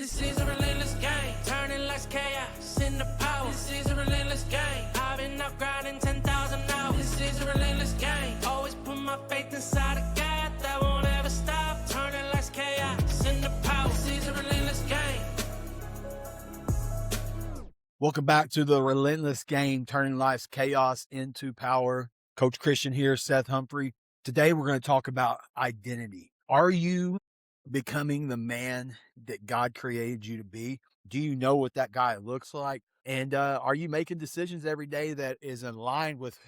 This is a relentless game, turning life's chaos into power. This is a relentless game, I've been out grinding 10,000 hours. This is a relentless game, always put my faith inside a God that won't ever stop. Turning life's chaos into power. This is a relentless game. Welcome back to the Relentless Game, turning life's chaos into power. Coach Christian here, Seth Humphrey. Today we're going to talk about identity. Are you becoming the man that God created you to be? Do you know what that guy looks like? And are you making decisions every day that is in line with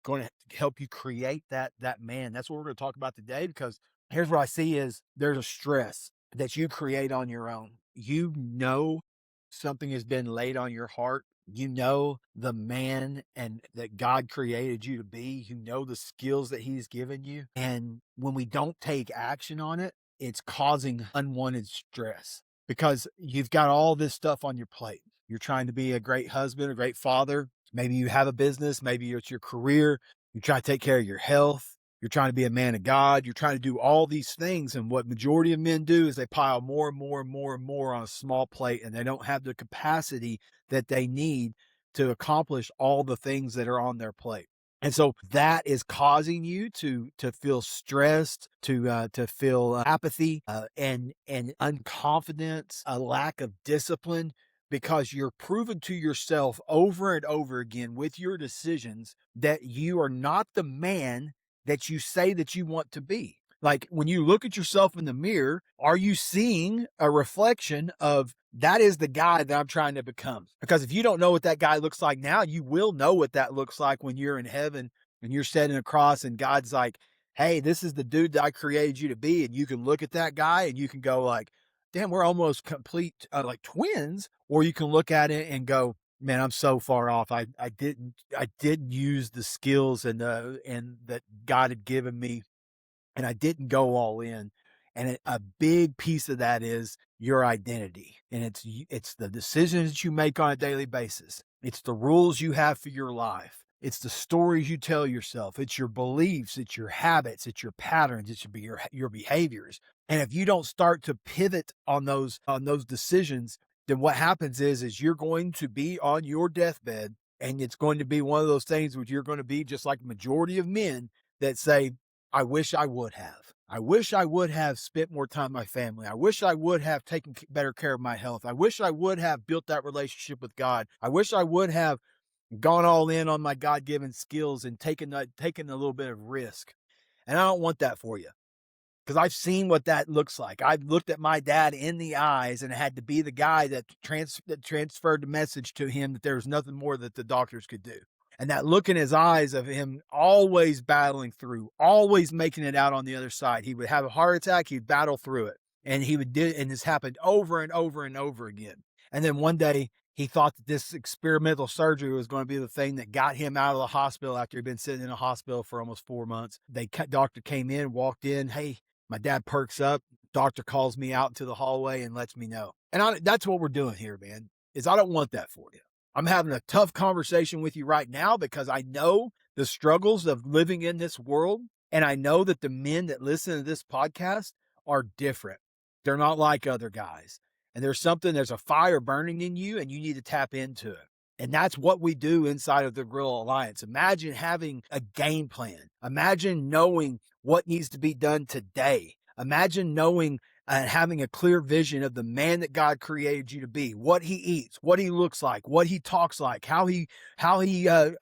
going to help you create that man? That's what we're going to talk about today, because here's what I see is there's a stress that you create on your own. You know something has been laid on your heart. You know the man and that God created you to be. You know the skills that he's given you. And when we don't take action on it, it's causing unwanted stress because you've got all this stuff on your plate. You're trying to be a great husband, a great father. Maybe you have a business. Maybe it's your career. You try to take care of your health. You're trying to be a man of God. You're trying to do all these things. And what majority of men do is they pile more and more and more and more on a small plate, and they don't have the capacity that they need to accomplish all the things that are on their plate. And so that is causing you to feel stressed, to feel apathy and unconfidence, a lack of discipline, because you're proving to yourself over and over again with your decisions that you are not the man that you say that you want to be. Like when you look at yourself in the mirror, are you seeing a reflection of that is the guy that I'm trying to become? Because if you don't know what that guy looks like now, you will know what that looks like when you're in heaven and you're sitting across and God's like, hey, this is the dude that I created you to be. And you can look at that guy and you can go like, damn, we're almost complete like twins. Or you can look at it and go, man, I'm so far off. I didn't use the skills and that God had given me, and I didn't go all in. And a big piece of that is your identity, and it's the decisions that you make on a daily basis. It's the rules you have for your life. It's the stories you tell yourself. It's your beliefs. It's your habits. It's your patterns. It should be your behaviors. And if you don't start to pivot on those decisions, then what happens is you're going to be on your deathbed, and it's going to be one of those things where you're going to be just like the majority of men that say, I wish I would have. I wish I would have spent more time with my family. I wish I would have taken better care of my health. I wish I would have built that relationship with God. I wish I would have gone all in on my God-given skills and taken a little bit of risk. And I don't want that for you, because I've seen what that looks like. I've looked at my dad in the eyes and had to be the guy that transferred the message to him that there was nothing more that the doctors could do. And that look in his eyes of him always battling through, always making it out on the other side. He would have a heart attack, he'd battle through it. And and this happened over and over and over again. And then one day he thought that this experimental surgery was going to be the thing that got him out of the hospital after he'd been sitting in a hospital for almost 4 months. Doctor came in, walked in. Hey, my dad perks up. Doctor calls me out into the hallway and lets me know. And that's what we're doing here, man, is I don't want that for you. I'm having a tough conversation with you right now because I know the struggles of living in this world. And I know that the men that listen to this podcast are different. They're not like other guys. And there's a fire burning in you, and you need to tap into it. And that's what we do inside of the Guerrilla Alliance. Imagine having a game plan. Imagine knowing what needs to be done today. Imagine knowing and having a clear vision of the man that God created you to be, what he eats, what he looks like, what he talks like, how he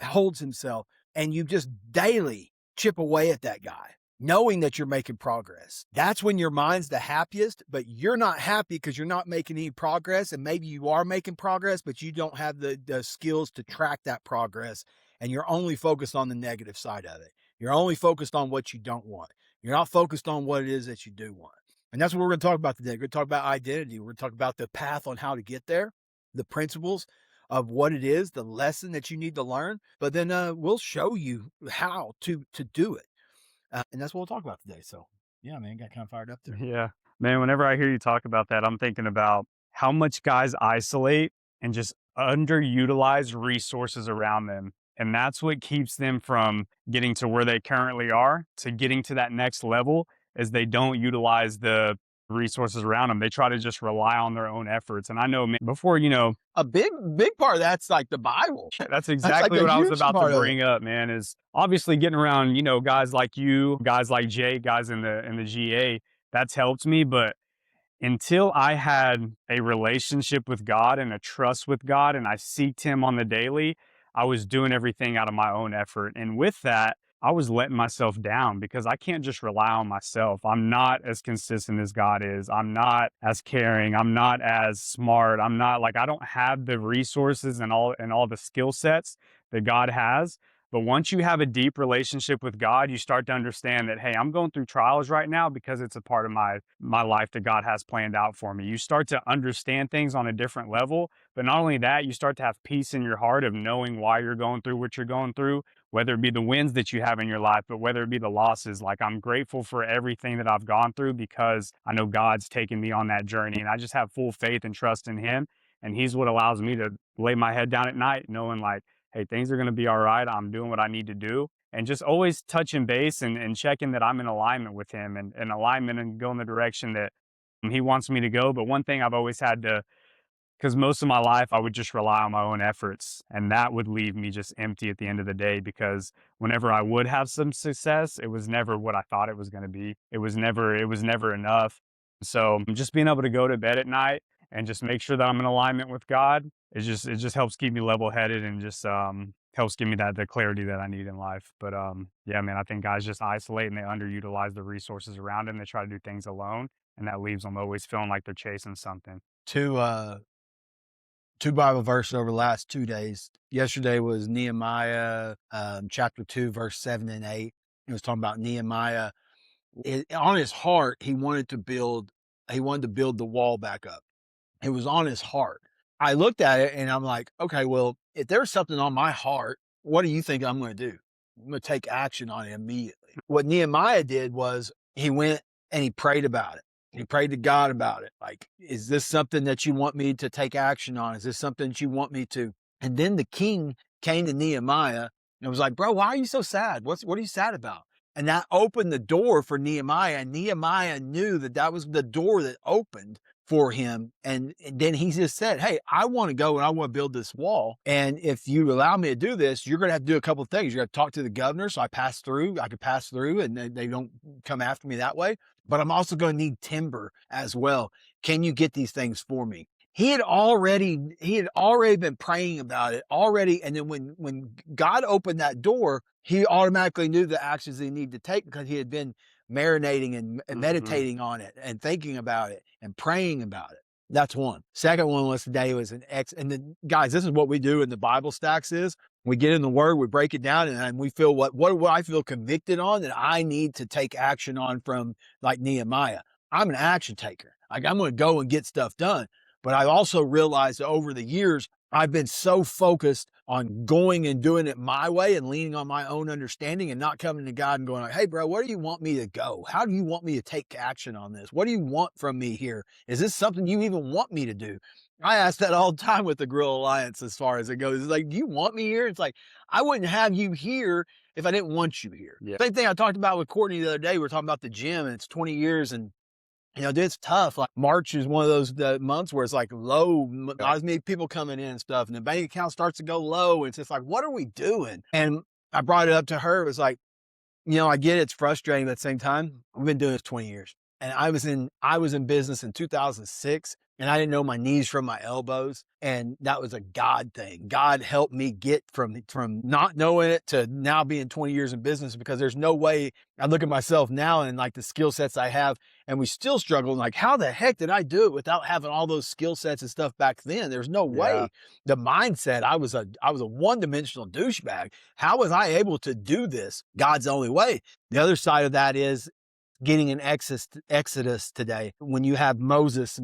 holds himself. And you just daily chip away at that guy, knowing that you're making progress. That's when your mind's the happiest, but you're not happy because you're not making any progress. And maybe you are making progress, but you don't have the skills to track that progress. And you're only focused on the negative side of it. You're only focused on what you don't want. You're not focused on what it is that you do want. And that's what we're going to talk about today. We're going to talk about identity. We're going to talk about the path on how to get there, the principles of what it is, the lesson that you need to learn. But then we'll show you how to do it. And that's what we'll talk about today. So, yeah, man, got kind of fired up there. Yeah, man, whenever I hear you talk about that, I'm thinking about how much guys isolate and just underutilize resources around them. And that's what keeps them from getting to where they currently are, to getting to that next level, is they don't utilize the resources around them. They try to just rely on their own efforts. And I know, man, before, A big part of that's like the Bible. that's That's like exactly a what I was huge about to part of it. bring up, man, is obviously getting around, guys like you, guys like Jay, guys in the GA, that's helped me. But until I had a relationship with God and a trust with God and I seeked him on the daily, I was doing everything out of my own effort. And with that, I was letting myself down because I can't just rely on myself. I'm not as consistent as God is. I'm not as caring. I'm not as smart. I'm not like, I don't have the resources and all the skill sets that God has. But once you have a deep relationship with God, you start to understand that, hey, I'm going through trials right now because it's a part of my life that God has planned out for me. You start to understand things on a different level, but not only that, you start to have peace in your heart of knowing why you're going through what you're going through, whether it be the wins that you have in your life, but whether it be the losses. Like, I'm grateful for everything that I've gone through because I know God's taken me on that journey, and I just have full faith and trust in him. And he's what allows me to lay my head down at night knowing like, hey, things are going to be all right. I'm doing what I need to do. And just always touching base and checking that I'm in alignment with him and alignment and go in the direction that he wants me to go. But one thing I've always had to, because most of my life I would just rely on my own efforts, and that would leave me just empty at the end of the day, because whenever I would have some success, it was never what I thought it was going to be. It was never enough. So just being able to go to bed at night and just make sure that I'm in alignment with God, it just helps keep me level headed and just helps give me the clarity that I need in life. But yeah, man, I think guys just isolate and they underutilize the resources around them. They try to do things alone, and that leaves them always feeling like they're chasing something. Two Bible verses over the last 2 days. Yesterday was Nehemiah chapter 2, verse 7 and 8. It was talking about Nehemiah. On his heart, he wanted to build the wall back up. It was on his heart. I looked at it and I'm like, okay, well, if there's something on my heart, what do you think I'm going to do? I'm going to take action on it immediately. What Nehemiah did was he went and he prayed about it. He prayed to God about it. Like, is this something that you want me to take action on? Is this something that you want me to? And then the king came to Nehemiah and was like, bro, why are you so sad? What are you sad about? And that opened the door for Nehemiah. And Nehemiah knew that was the door that opened for him. And then he just said, hey, I want to go and I want to build this wall. And if you allow me to do this, you're going to have to do a couple of things. You're going to talk to the governor. So I could pass through and they don't come after me that way. But I'm also going to need timber as well. Can you get these things for me? He had already been praying about it already. And then when God opened that door, he automatically knew the actions he needed to take because he had been marinating and meditating on it and thinking about it and praying about it. That's one. Second one was today was and then guys, this is what we do in the Bible Stacks is we get in the word, we break it down, and we feel what do I feel convicted on that I need to take action on from like Nehemiah. I'm an action taker. Like, I'm going to go and get stuff done. But I've also realized that over the years, I've been so focused on going and doing it my way and leaning on my own understanding and not coming to God and going like, hey, bro, where do you want me to go? How do you want me to take action on this? What do you want from me here? Is this something you even want me to do? I ask that all the time with the Grill Alliance as far as it goes. It's like, do you want me here? It's like, I wouldn't have you here if I didn't want you here. Yeah. Same thing I talked about with Courtney the other day. We were talking about the gym and it's 20 years and dude, it's tough. Like March is one of those months where it's like low, not as many people coming in and stuff. And the bank account starts to go low. And it's just like, what are we doing? And I brought it up to her. It was like, I get it's frustrating, but at the same time, we've been doing this 20 years. And I was in business in 2006 and I didn't know my knees from my elbows. And that was a God thing. God helped me get from not knowing it to now being 20 years in business, because there's no way I look at myself now and like the skill sets I have, and we still struggle. Like, how the heck did I do it without having all those skill sets and stuff back then? There's no way. The mindset, I was a one-dimensional douchebag. How was I able to do this? God's the only way. The other side of that is getting an Exodus today. When you have Moses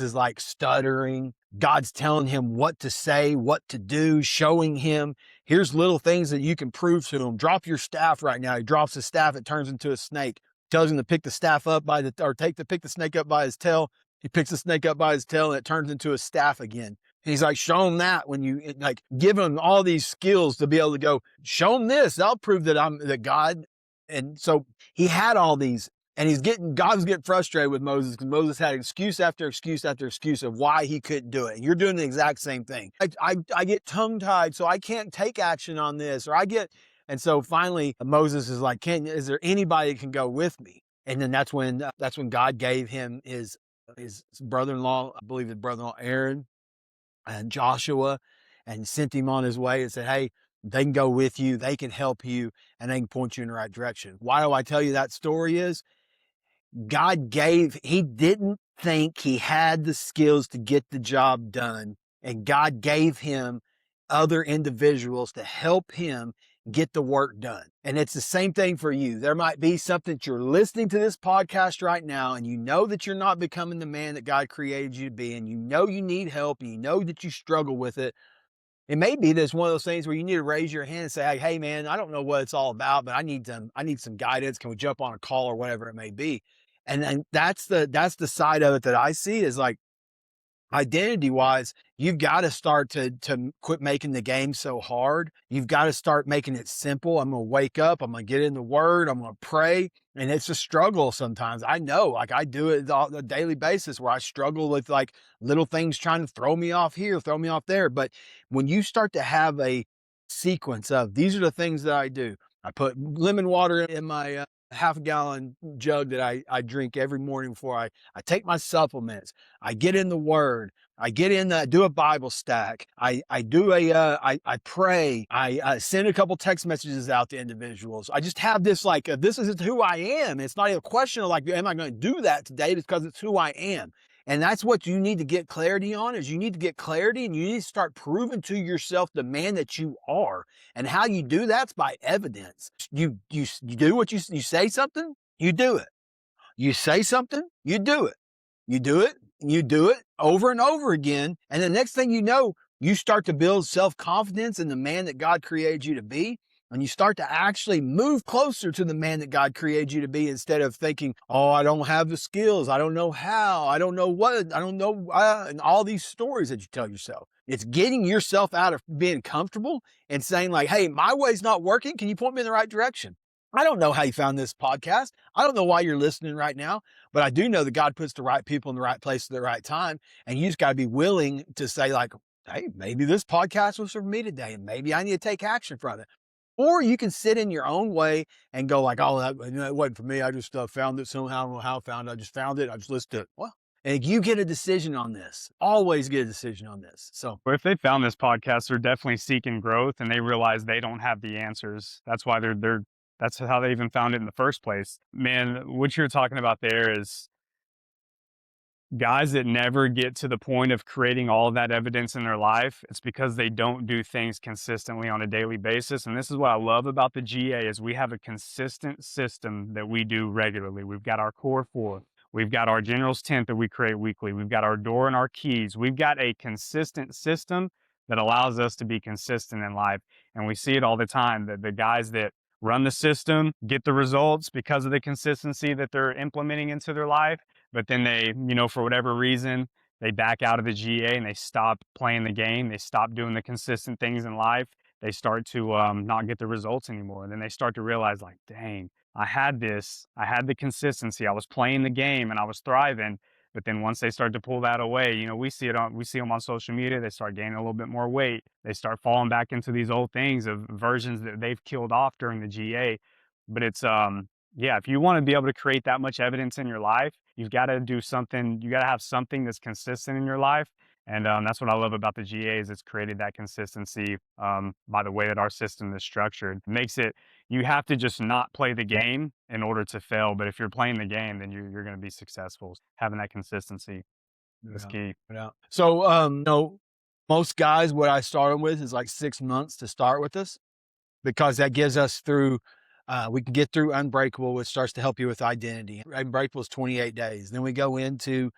is like stuttering. God's telling him what to say, what to do, showing him, here's little things that you can prove to him. Drop your staff right now. He drops his staff. It turns into a snake. Tells him to pick the staff up pick the snake up by his tail. He picks the snake up by his tail and it turns into a staff again. And he's like, show him that when you like give him all these skills to be able to go, show him this. I'll prove that I'm the God. And so he had all these And God was getting frustrated with Moses because Moses had excuse after excuse after excuse of why he couldn't do it. And you're doing the exact same thing. I get tongue tied, so I can't take action on this, and so finally Moses is like, is there anybody that can go with me? And then that's when God gave him his brother-in-law, I believe his brother-in-law Aaron and Joshua, and sent him on his way and said, hey, they can go with you, they can help you, and they can point you in the right direction. Why do I tell you that story is? He didn't think he had the skills to get the job done. And God gave him other individuals to help him get the work done. And it's the same thing for you. There might be something that you're listening to this podcast right now, and you know that you're not becoming the man that God created you to be, and you know you need help, and you know that you struggle with it. It may be this one of those things where you need to raise your hand and say, hey man, I don't know what it's all about, but I need some guidance. Can we jump on a call or whatever it may be? And then that's the side of it that I see is like, identity wise, you've got to start to quit making the game so hard. You've got to start making it simple. I'm going to wake up, I'm going to get in the word, I'm going to pray. And it's a struggle sometimes. I know, like I do it on a daily basis where I struggle with like little things trying to throw me off here, throw me off there. But when you start to have a sequence of these are the things that I do. I put lemon water in my half-gallon jug that I drink every morning before I take my supplements. I get in the word. I do a Bible stack. I pray. I send a couple text messages out to individuals. I just have this like, this is who I am. It's not even a question of like, am I going to do that today? Because it's who I am. And that's what you need to get clarity on is you need to get clarity and you need to start proving to yourself the man that you are. And how you do that's by evidence. You do what you say something, you do it. You say something, you do it. You do it, and you do it over and over again. And the next thing you know, you start to build self-confidence in the man that God created you to be. And you start to actually move closer to the man that God created you to be instead of thinking, oh, I don't have the skills. I don't know how. I don't know what. I don't know. And all these stories that you tell yourself. It's getting yourself out of being comfortable and saying like, hey, my way's not working. Can you point me in the right direction? I don't know how you found this podcast. I don't know why you're listening right now, but I do know that God puts the right people in the right place at the right time. And you just got to be willing to say like, hey, maybe this podcast was for me today and maybe I need to take action from it. Or you can sit in your own way and go like, oh, that wasn't for me. I just found it somehow. I don't know how I found it. I just found it. I just listened to it. Well, and you get a decision on this. Always get a decision on this. So if they found this podcast, they're definitely seeking growth and they realize they don't have the answers. That's why that's how they even found it in the first place. Man, what you're talking about there is guys that never get to the point of creating all of that evidence in their life. It's because they don't do things consistently on a daily basis. And this is what I love about the GA is we have a consistent system that we do regularly. We've got our core 4. We've got our general's tent that we create weekly. We've got our door and our keys. We've got a consistent system that allows us to be consistent in life. And we see it all the time that the guys that run the system get the results because of the consistency that they're implementing into their life. But then they, for whatever reason, they back out of the GA and they stop playing the game. They stop doing the consistent things in life. They start to not get the results anymore. And then they start to realize like, dang, I had the consistency. I was playing the game and I was thriving. But then once they start to pull that away, we see them on social media. They start gaining a little bit more weight. They start falling back into these old things of versions that they've killed off during the GA. But it's, if you want to be able to create that much evidence in your life, you've got to do something. You got to have something that's consistent in your life. And that's what I love about the GA is it's created that consistency by the way that our system is structured. It makes it, you have to just not play the game in order to fail. But if you're playing the game, then you're going to be successful. Having that consistency is key. Yeah. So, most guys, what I started with is like 6 months to start with us because that gives us we can get through Unbreakable, which starts to help you with identity. Unbreakable is 28 days. Then we go into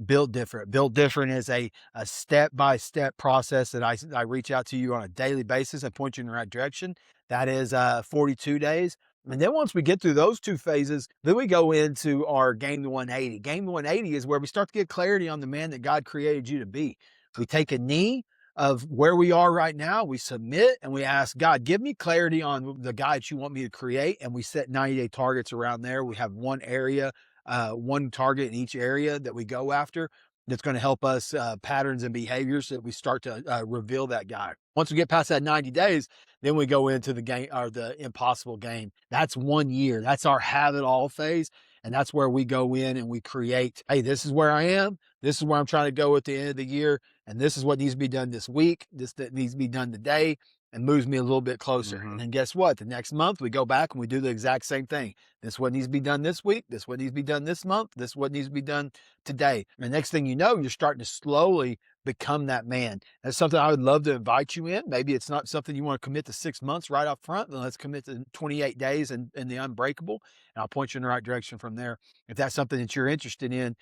Built Different. Built Different is a step-by-step process that I reach out to you on a daily basis and point you in the right direction. That is 42 days. And then once we get through those 2 phases, then we go into our Game to 180. Game to 180 is where we start to get clarity on the man that God created you to be. We take a knee, of where we are right now. We submit and we ask God, give me clarity on the guy that you want me to create. And we set 90-day targets around there. We have one area, one target in each area that we go after. That's going to help us patterns and behaviors that we start to reveal that guy. Once we get past that 90 days, then we go into the game or the impossible game. That's 1 year. That's our have it all phase. And that's where we go in and we create, hey, this is where I am. This is where I'm trying to go at the end of the year. And this is what needs to be done this week. This that needs to be done today, and moves me a little bit closer. And then guess what? The next month we go back and we do the exact same thing. This is what needs to be done this week. This is what needs to be done this month. This is what needs to be done today. And the next thing you know, you're starting to slowly become that man. That's something I would love to invite you in. Maybe it's not something you want to commit to 6 months right up front. Then let's commit to 28 days and the unbreakable. And I'll point you in the right direction from there. If that's something that you're interested in,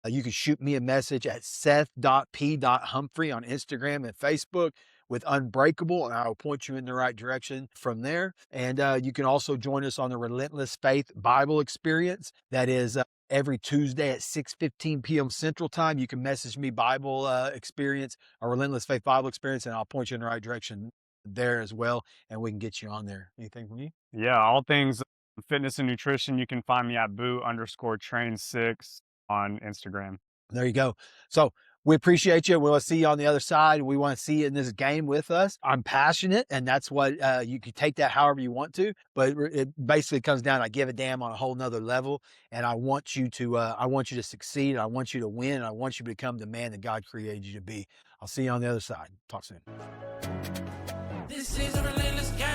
you can shoot me a message at seth.p.humphrey on Instagram and Facebook with Unbreakable, and I'll point you in the right direction from there. And you can also join us on the Relentless Faith Bible Experience. That is every Tuesday at 6:15 p.m. Central Time. You can message me Bible Experience or Relentless Faith Bible Experience, and I'll point you in the right direction there as well, and we can get you on there. Anything from you? Yeah, all things fitness and nutrition. You can find me at boo_train6 on Instagram. There you go. So we appreciate you. We want to see you on the other side. We want to see you in this game with us. I'm passionate, and that's what you can take that however you want to. But it basically comes down. I give a damn on a whole nother level, and I want you to succeed. I want you to win. I want you to become the man that God created you to be. I'll see you on the other side. Talk soon. This is a relentless game.